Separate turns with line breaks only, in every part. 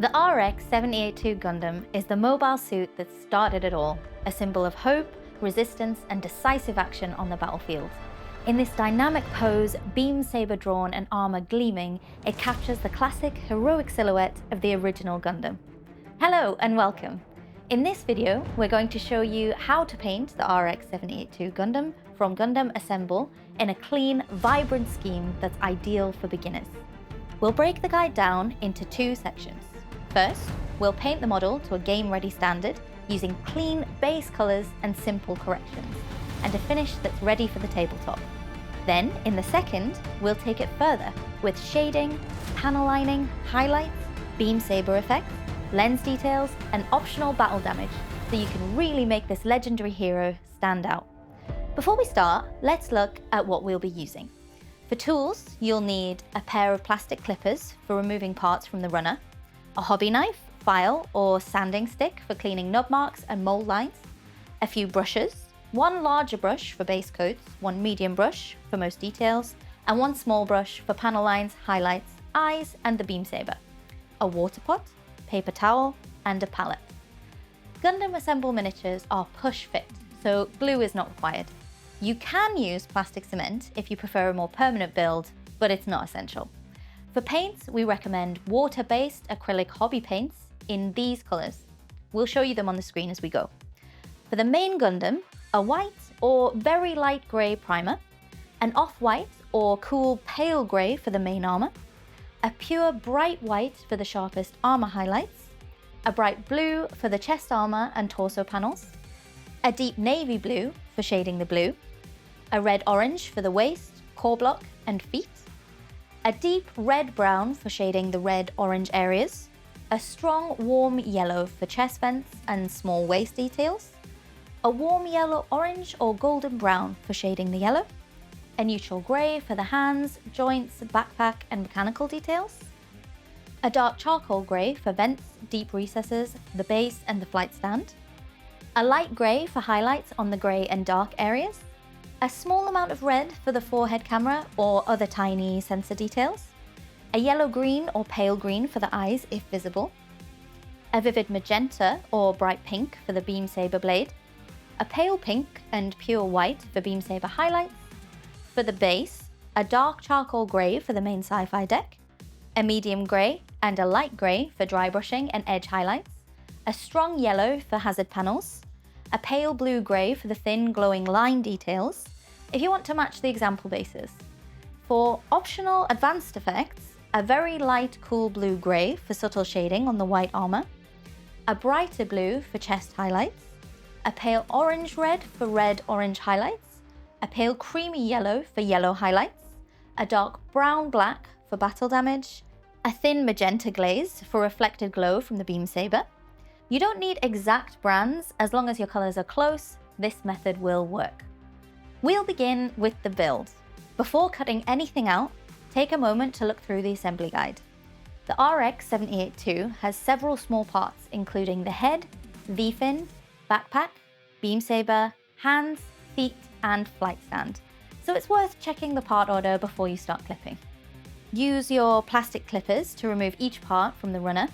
The RX-78-2 Gundam is the mobile suit that started it all, a symbol of hope, resistance, and decisive action on the battlefield. In this dynamic pose, beam saber drawn and armor gleaming, it captures the classic heroic silhouette of the original Gundam. Hello and welcome. In this video, we're going to show you how to paint the RX-78-2 Gundam from Gundam Assemble in a clean, vibrant scheme that's ideal for beginners. We'll break the guide down into two sections. First, we'll paint the model to a game-ready standard using clean base colors and simple corrections, and a finish that's ready for the tabletop. Then, in the second, we'll take it further with shading, panel lining, highlights, beam saber effects, lens details, and optional battle damage, so you can really make this legendary hero stand out. Before we start, let's look at what we'll be using. For tools, you'll need a pair of plastic clippers for removing parts from the runner, a hobby knife, file, or sanding stick for cleaning nub marks and mold lines, a few brushes, one larger brush for base coats, one medium brush for most details, and one small brush for panel lines, highlights, eyes, and the beam saber, a water pot, paper towel, and a palette. Gundam Assemble miniatures are push fit, so glue is not required. You can use plastic cement if you prefer a more permanent build, but it's not essential. For paints, we recommend water-based acrylic hobby paints in these colors. We'll show you them on the screen as we go. For the main Gundam, a white or very light grey primer, an off-white or cool pale grey for the main armor, a pure bright white for the sharpest armor highlights, a bright blue for the chest armor and torso panels, a deep navy blue for shading the blue, a red-orange for the waist, core block, and feet, a deep red-brown for shading the red-orange areas, a strong warm yellow for chest vents and small waist details, a warm yellow-orange or golden brown for shading the yellow, a neutral grey for the hands, joints, backpack, and mechanical details, a dark charcoal grey for vents, deep recesses, the base, and the flight stand, a light grey for highlights on the grey and dark areas, a small amount of red for the forehead camera or other tiny sensor details, a yellow-green or pale green for the eyes if visible, a vivid magenta or bright pink for the beam saber blade, a pale pink and pure white for beam saber highlights, for the base, a dark charcoal grey for the main sci-fi deck, a medium grey and a light grey for dry brushing and edge highlights, a strong yellow for hazard panels, a pale blue grey for the thin glowing line details, if you want to match the example bases. For optional advanced effects, a very light cool blue grey for subtle shading on the white armour, a brighter blue for chest highlights, a pale orange red for red-orange highlights, a pale creamy yellow for yellow highlights, a dark brown black for battle damage, a thin magenta glaze for reflected glow from the beam saber. You don't need exact brands, as long as your colours are close, this method will work. We'll begin with the build. Before cutting anything out, take a moment to look through the assembly guide. The RX-78-2 has several small parts, including the head, V-fin, backpack, beam saber, hands, feet, and flight stand, so it's worth checking the part order before you start clipping. Use your plastic clippers to remove each part from the runner.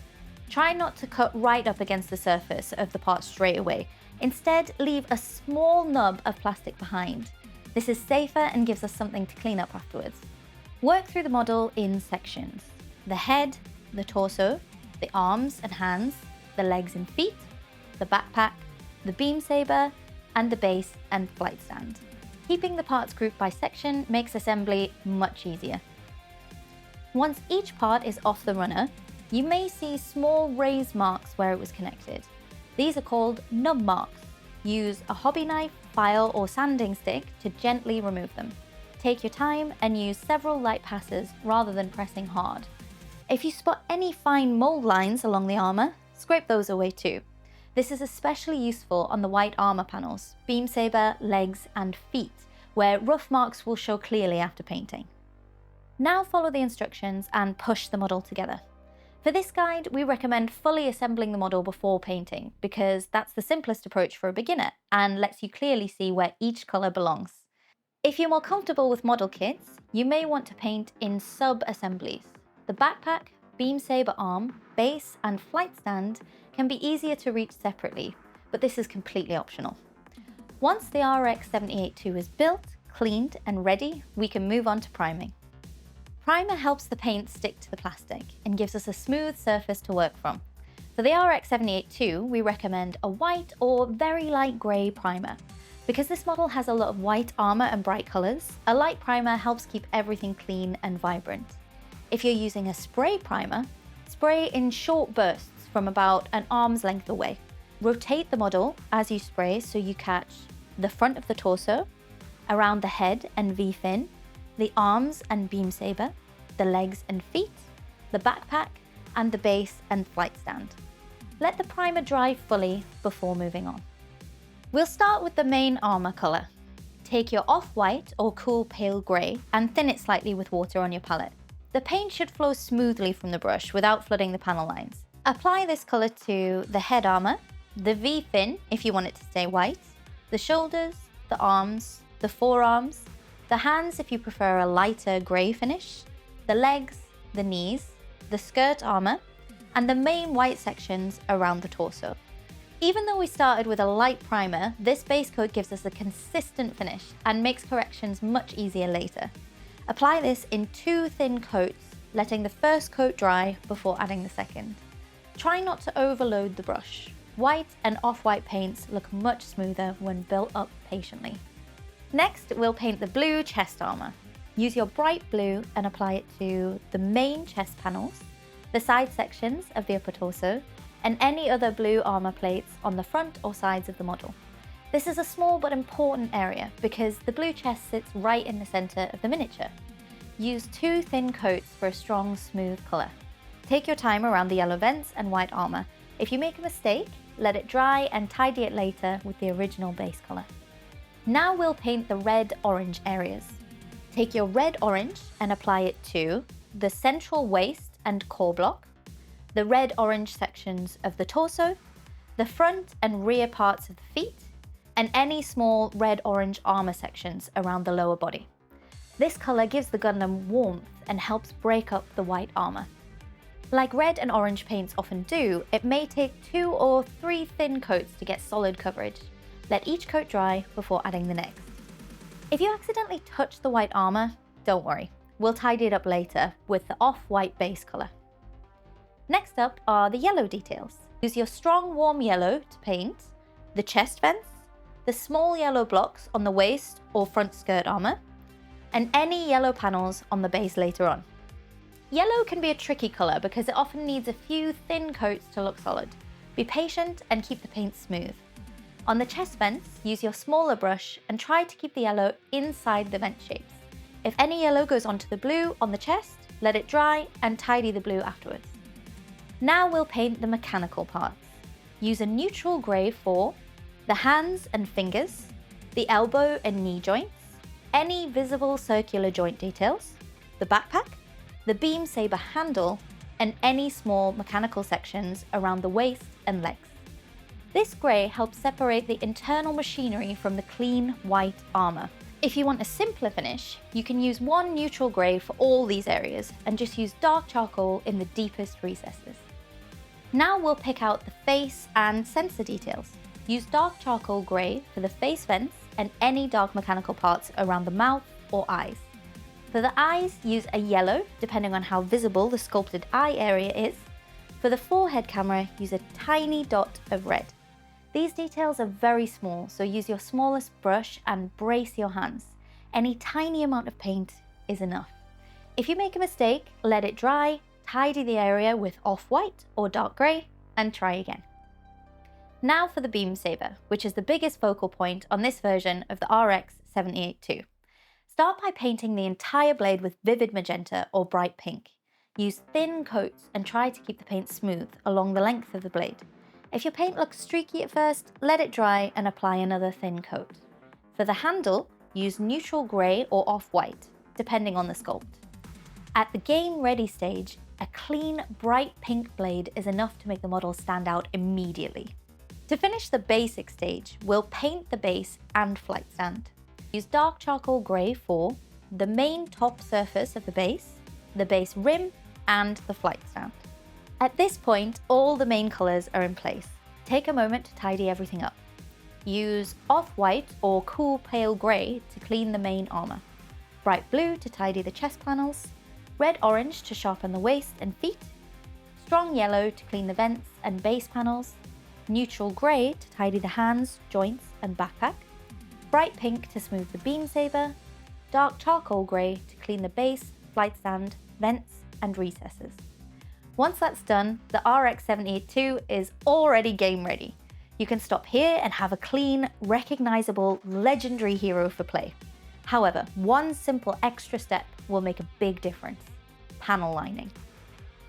Try not to cut right up against the surface of the part straight away. Instead, leave a small nub of plastic behind. This is safer and gives us something to clean up afterwards. Work through the model in sections: the head, the torso, the arms and hands, the legs and feet, the backpack, the beam saber, and the base and flight stand. Keeping the parts grouped by section makes assembly much easier. Once each part is off the runner, you may see small raised marks where it was connected. These are called nub marks. Use a hobby knife, file, or sanding stick to gently remove them. Take your time and use several light passes rather than pressing hard. If you spot any fine mold lines along the armor, scrape those away too. This is especially useful on the white armor panels, beam saber, legs, and feet, where rough marks will show clearly after painting. Now follow the instructions and push the model together. For this guide, we recommend fully assembling the model before painting, because that's the simplest approach for a beginner and lets you clearly see where each colour belongs. If you're more comfortable with model kits, you may want to paint in sub-assemblies. The backpack, beam saber arm, base, and flight stand can be easier to reach separately, but this is completely optional. Once the RX-78-2 is built, cleaned, and ready, we can move on to priming. Primer helps the paint stick to the plastic and gives us a smooth surface to work from. For the RX-78-2, we recommend a white or very light grey primer. Because this model has a lot of white armour and bright colours, a light primer helps keep everything clean and vibrant. If you're using a spray primer, spray in short bursts from about an arm's length away. Rotate the model as you spray so you catch the front of the torso, around the head and V-fin, the arms and beam saber, the legs and feet, the backpack, and the base and flight stand. Let the primer dry fully before moving on. We'll start with the main armor color. Take your off-white or cool pale gray and thin it slightly with water on your palette. The paint should flow smoothly from the brush without flooding the panel lines. Apply this color to the head armor, the V-fin if you want it to stay white, the shoulders, the arms, the forearms, the hands if you prefer a lighter gray finish, the legs, the knees, the skirt armor, and the main white sections around the torso. Even though we started with a light primer, this base coat gives us a consistent finish and makes corrections much easier later. Apply this in 2 thin coats, letting the first coat dry before adding the second. Try not to overload the brush. White and off-white paints look much smoother when built up patiently. Next, we'll paint the blue chest armor. Use your bright blue and apply it to the main chest panels, the side sections of the upper torso, and any other blue armor plates on the front or sides of the model. This is a small but important area because the blue chest sits right in the center of the miniature. Use 2 thin coats for a strong, smooth color. Take your time around the yellow vents and white armor. If you make a mistake, let it dry and tidy it later with the original base color. Now we'll paint the red-orange areas. Take your red-orange and apply it to the central waist and core block, the red-orange sections of the torso, the front and rear parts of the feet, and any small red-orange armor sections around the lower body. This color gives the Gundam warmth and helps break up the white armor. Like red and orange paints often do, it may take 2 or 3 thin coats to get solid coverage. Let each coat dry before adding the next. If you accidentally touch the white armor, don't worry. We'll tidy it up later with the off-white base color. Next up are the yellow details. Use your strong warm yellow to paint the chest vents, the small yellow blocks on the waist or front skirt armor, and any yellow panels on the base later on. Yellow can be a tricky color because it often needs a few thin coats to look solid. Be patient and keep the paint smooth. On the chest vents, use your smaller brush and try to keep the yellow inside the vent shapes. If any yellow goes onto the blue on the chest, let it dry and tidy the blue afterwards. Now we'll paint the mechanical parts. Use a neutral grey for the hands and fingers, the elbow and knee joints, any visible circular joint details, the backpack, the beam saber handle, and any small mechanical sections around the waist and legs. This grey helps separate the internal machinery from the clean white armour. If you want a simpler finish, you can use one neutral grey for all these areas and just use dark charcoal in the deepest recesses. Now we'll pick out the face and sensor details. Use dark charcoal grey for the face vents and any dark mechanical parts around the mouth or eyes. For the eyes, use a yellow, depending on how visible the sculpted eye area is. For the forehead camera, use a tiny dot of red. These details are very small, so use your smallest brush and brace your hands. Any tiny amount of paint is enough. If you make a mistake, let it dry, tidy the area with off-white or dark grey, and try again. Now for the beam saber, which is the biggest focal point on this version of the RX-78-2. Start by painting the entire blade with vivid magenta or bright pink. Use thin coats and try to keep the paint smooth along the length of the blade. If your paint looks streaky at first, let it dry and apply another thin coat. For the handle, use neutral grey or off-white, depending on the sculpt. At the game ready stage, a clean, bright pink blade is enough to make the model stand out immediately. To finish the basic stage, we'll paint the base and flight stand. Use dark charcoal grey for the main top surface of the base rim, and the flight stand. At this point, all the main colours are in place. Take a moment to tidy everything up. Use off-white or cool pale grey to clean the main armour, bright blue to tidy the chest panels, red-orange to sharpen the waist and feet, strong yellow to clean the vents and base panels, neutral grey to tidy the hands, joints and backpack, bright pink to smooth the beam saber, dark charcoal grey to clean the base, flight stand, vents and recesses. Once that's done, the RX-78-2 is already game ready. You can stop here and have a clean, recognisable, legendary hero for play. However, one simple extra step will make a big difference: panel lining.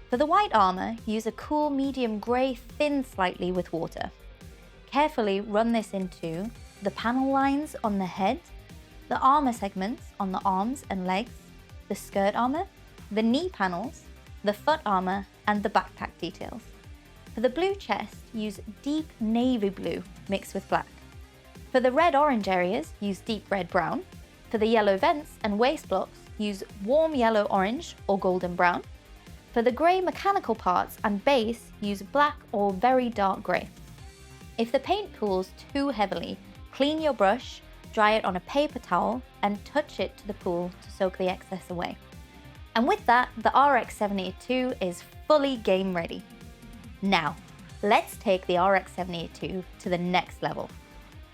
For the white armour, use a cool medium grey thin slightly with water. Carefully run this into the panel lines on the head, the armour segments on the arms and legs, the skirt armour, the knee panels, the foot armour and the backpack details. For the blue chest, use deep navy blue mixed with black. For the red-orange areas, use deep red-brown. For the yellow vents and waist blocks, use warm yellow-orange or golden brown. For the grey mechanical parts and base, use black or very dark grey. If the paint pools too heavily, clean your brush, dry it on a paper towel and touch it to the pool to soak the excess away. And with that, the RX-78-2 is fully game ready. Now, let's take the RX-78-2 to the next level.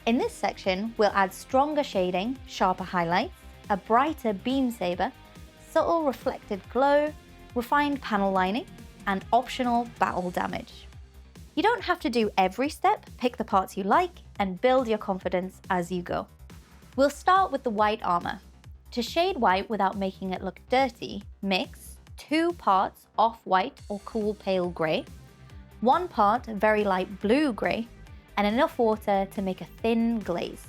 In this section, we'll add stronger shading, sharper highlights, a brighter beam saber, subtle reflected glow, refined panel lining, and optional battle damage. You don't have to do every step, pick the parts you like, and build your confidence as you go. We'll start with the white armour. To shade white without making it look dirty, mix 2 parts off-white or cool pale grey, 1 part very light blue grey, and enough water to make a thin glaze.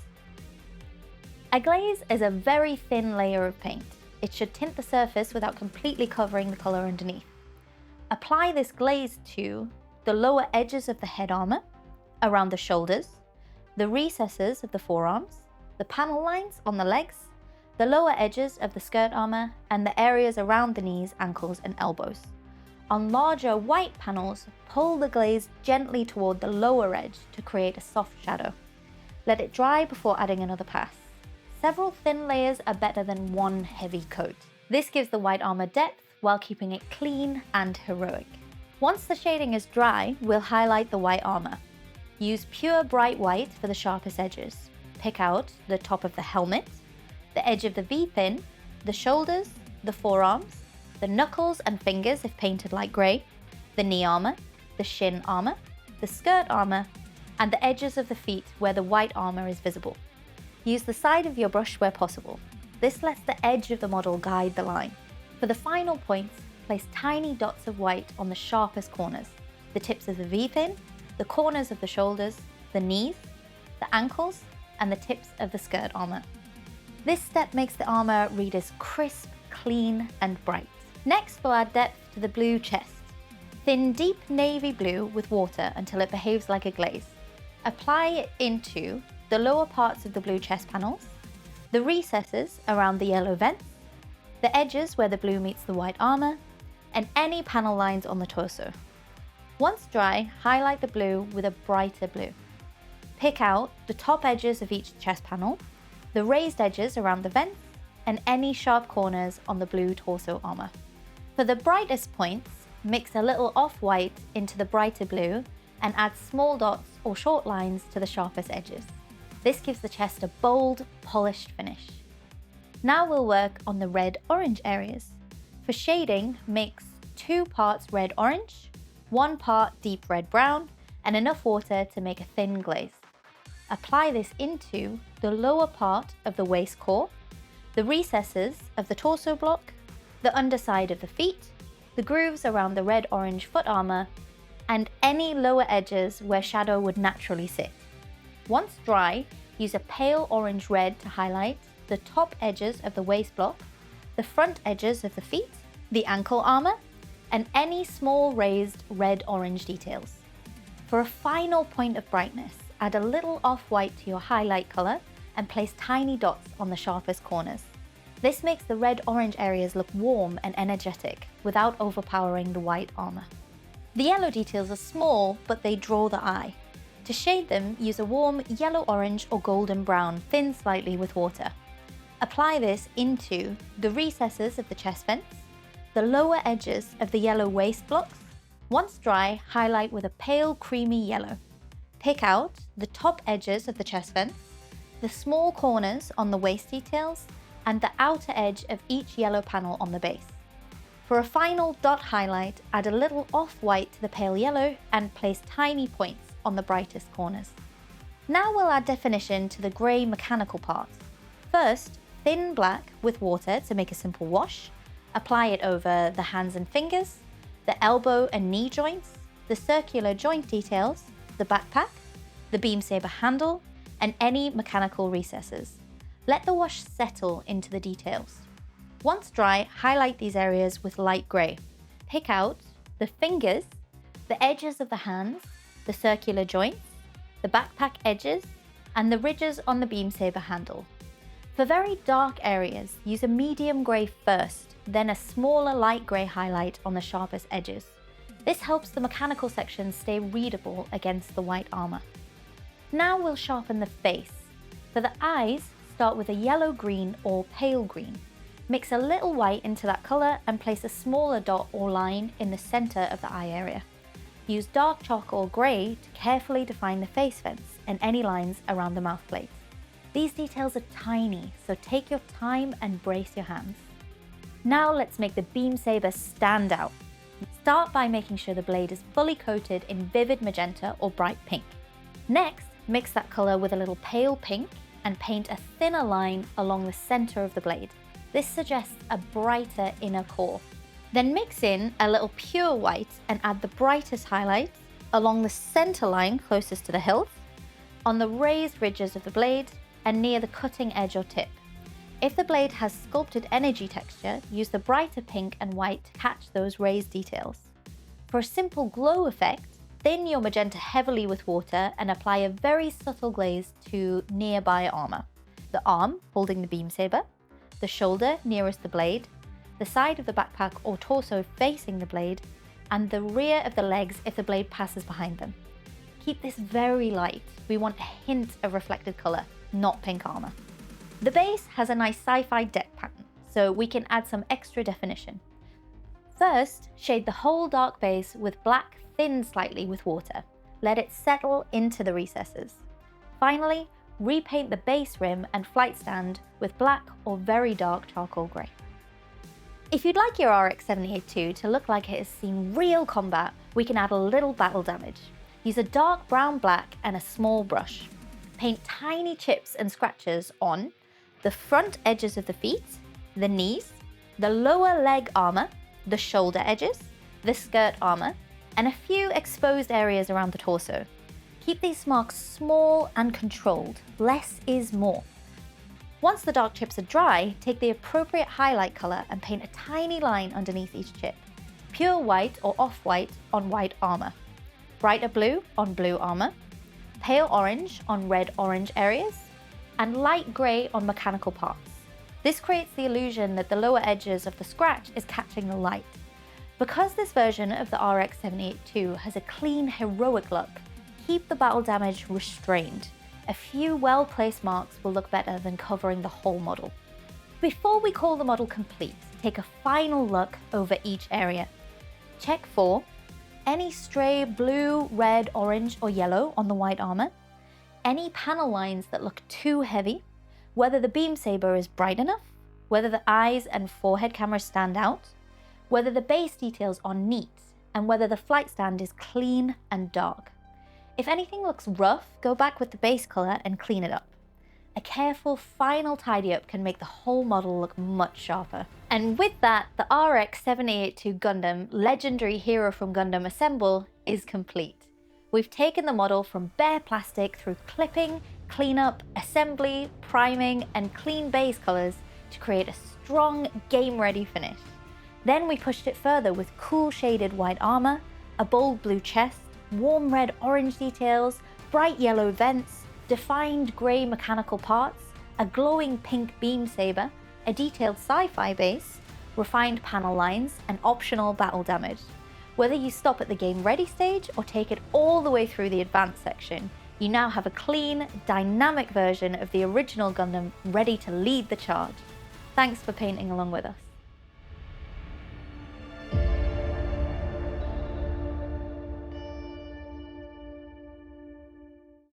A glaze is a very thin layer of paint. It should tint the surface without completely covering the colour underneath. Apply this glaze to the lower edges of the head armour, around the shoulders, the recesses of the forearms, the panel lines on the legs, the lower edges of the skirt armour, and the areas around the knees, ankles and elbows. On larger white panels, pull the glaze gently toward the lower edge to create a soft shadow. Let it dry before adding another pass. Several thin layers are better than one heavy coat. This gives the white armour depth while keeping it clean and heroic. Once the shading is dry, we'll highlight the white armour. Use pure bright white for the sharpest edges. Pick out the top of the helmet, the edge of the V-pin, the shoulders, the forearms, the knuckles and fingers if painted light grey, the knee armour, the shin armour, the skirt armour, and the edges of the feet where the white armour is visible. Use the side of your brush where possible. This lets the edge of the model guide the line. For the final points, place tiny dots of white on the sharpest corners, the tips of the V-pin, the corners of the shoulders, the knees, the ankles, and the tips of the skirt armour. This step makes the armour read as crisp, clean, and bright. Next, we'll add depth to the blue chest. Thin deep navy blue with water until it behaves like a glaze. Apply it into the lower parts of the blue chest panels, the recesses around the yellow vents, the edges where the blue meets the white armour, and any panel lines on the torso. Once dry, highlight the blue with a brighter blue. Pick out the top edges of each chest panel, the raised edges around the vents, and any sharp corners on the blue torso armour. For the brightest points, mix a little off-white into the brighter blue and add small dots or short lines to the sharpest edges. This gives the chest a bold, polished finish. Now we'll work on the red-orange areas. For shading, mix 2 parts red-orange, 1 part deep red-brown, and enough water to make a thin glaze. Apply this into the lower part of the waist core, the recesses of the torso block, the underside of the feet, the grooves around the red-orange foot armour, and any lower edges where shadow would naturally sit. Once dry, use a pale orange-red to highlight the top edges of the waist block, the front edges of the feet, the ankle armour, and any small raised red-orange details. For a final point of brightness, add a little off-white to your highlight colour and place tiny dots on the sharpest corners. This makes the red-orange areas look warm and energetic without overpowering the white armor. The yellow details are small, but they draw the eye. To shade them, use a warm yellow-orange or golden brown, thin slightly with water. Apply this into the recesses of the chest vents, the lower edges of the yellow waist blocks. Once dry, highlight with a pale creamy yellow. Pick out the top edges of the chest vents, the small corners on the waist details, and the outer edge of each yellow panel on the base. For a final dot highlight, add a little off-white to the pale yellow and place tiny points on the brightest corners. Now we'll add definition to the grey mechanical parts. First, thin black with water to make a simple wash. Apply it over the hands and fingers, the elbow and knee joints, the circular joint details, the backpack, the beam saber handle, and any mechanical recesses. Let the wash settle into the details. Once dry, highlight these areas with light grey. Pick out the fingers, the edges of the hands, the circular joints, the backpack edges, and the ridges on the beam saber handle. For very dark areas, use a medium grey first, then a smaller light grey highlight on the sharpest edges. This helps the mechanical sections stay readable against the white armour. Now we'll sharpen the face. For the eyes, start with a yellow-green or pale green. Mix a little white into that colour and place a smaller dot or line in the centre of the eye area. Use dark charcoal grey to carefully define the face vents and any lines around the mouth plates. These details are tiny, so take your time and brace your hands. Now let's make the beam saber stand out. Start by making sure the blade is fully coated in vivid magenta or bright pink. Next, mix that colour with a little pale pink and paint a thinner line along the centre of the blade. This suggests a brighter inner core. Then mix in a little pure white and add the brightest highlights along the centre line closest to the hilt, on the raised ridges of the blade, and near the cutting edge or tip. If the blade has sculpted energy texture, use the brighter pink and white to catch those raised details. For a simple glow effect, thin your magenta heavily with water and apply a very subtle glaze to nearby armour. The arm holding the beam saber, the shoulder nearest the blade, the side of the backpack or torso facing the blade, and the rear of the legs if the blade passes behind them. Keep this very light. We want a hint of reflected colour, not pink armour. The base has a nice sci-fi deck pattern, so we can add some extra definition. First, shade the whole dark base with black thin slightly with water. Let it settle into the recesses. Finally, repaint the base rim and flight stand with black or very dark charcoal grey. If you'd like your RX-78-2 to look like it has seen real combat, we can add a little battle damage. Use a dark brown black and a small brush. Paint tiny chips and scratches on the front edges of the feet, the knees, the lower leg armour, the shoulder edges, the skirt armour, and a few exposed areas around the torso. Keep these marks small and controlled. Less is more. Once the dark chips are dry, take the appropriate highlight colour and paint a tiny line underneath each chip. Pure white or off-white on white armour. Brighter blue on blue armour. Pale orange on red-orange areas, and light grey on mechanical parts. This creates the illusion that the lower edges of the scratch is catching the light. Because this version of the RX-78-2 has a clean, heroic look, keep the battle damage restrained. A few well-placed marks will look better than covering the whole model. Before we call the model complete, take a final look over each area. Check for any stray blue, red, orange, or yellow on the white armour, any panel lines that look too heavy, whether the beam saber is bright enough, whether the eyes and forehead cameras stand out, whether the base details are neat, and whether the flight stand is clean and dark. If anything looks rough, go back with the base colour and clean it up. A careful final tidy up can make the whole model look much sharper. And with that, the RX-78-2 Gundam, legendary hero from Gundam Assemble, is complete. We've taken the model from bare plastic through clipping, cleanup, assembly, priming, and clean base colours to create a strong, game-ready finish. Then we pushed it further with cool shaded white armour, a bold blue chest, warm red-orange details, bright yellow vents, defined grey mechanical parts, a glowing pink beam saber, a detailed sci-fi base, refined panel lines, and optional battle damage. Whether you stop at the game ready stage or take it all the way through the advanced section, you now have a clean, dynamic version of the original Gundam ready to lead the charge. Thanks for painting along with us.